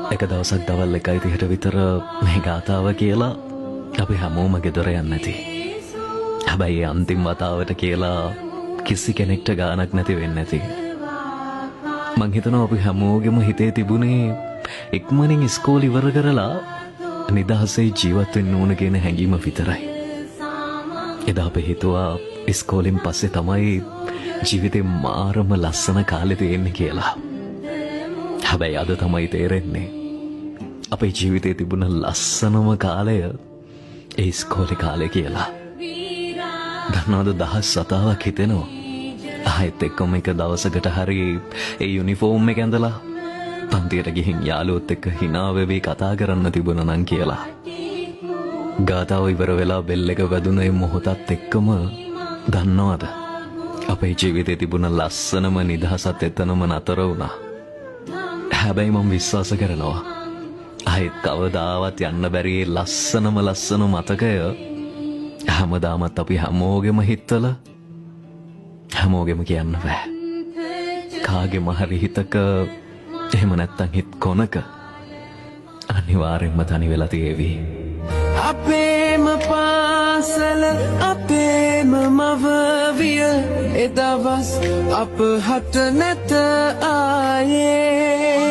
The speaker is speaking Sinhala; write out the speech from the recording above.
එක දවසක් දවල් 1:30ට විතර මේ ගාතාව කියලා අපි හැමෝම ගෙදර යන්න ඇති. හැබැයි අන්තිම වතාවට කියලා කිසි කෙනෙක්ට ගානක් නැති වෙන්නේ නැති. මං හිතනවා අපි හැමෝගෙම හිතේ තිබුණේ ඉක්මනින් ඉස්කෝලේ ඉවර කරලා නිදහසේ ජීවත් වෙන්න ඕන කියන හැඟීම විතරයි. එදා අපි හිතුවා ඉස්කෝලෙන් පස්සේ තමයි ජීවිතේ මාරම ලස්සන කාලේ තියෙන්නේ කියලා. හැබැයි අද තමයි තේරෙන්නේ අපේ ජීවිතේ තිබුණ ලස්සනම කාලය ඒ ඉස්කෝලේ කාලේ කියලා. දන්නවද දහස් සතාවක් හිතෙනවා ආයෙත් එක්කම එක දවසකට හරි ඒ යුනිෆෝම් එක ඇඳලා පන්තියට ගිහින් යාළුවොත් එක්ක hina වෙවි කතා කරන්න තිබුණා නම් කියලා. ගාතාව ඉවර වෙලා බෙල් එක වැදුන ඒ මොහොතත් එක්කම දන්නවද අපේ ජීවිතේ තිබුණ ලස්සනම නිදහසත් එතනම නතර වුණා. හැබැයි මම විශ්වාස කරනවා ආයෙත් කවදාවත් යන්න බැරි ලස්සන මතකය හැමදාමත් අපි හැමෝගෙම හිතවල හැමෝගෙම කියන්න බෑ. කාගෙම හරි හිතක එහෙම නැත්තම් හිත කොනක අනිවාර්යෙන්ම තනි වෙලා තියෙවි. අපේම පාසල අපේම මවවිය එදවස් අප හට නැත ආයේ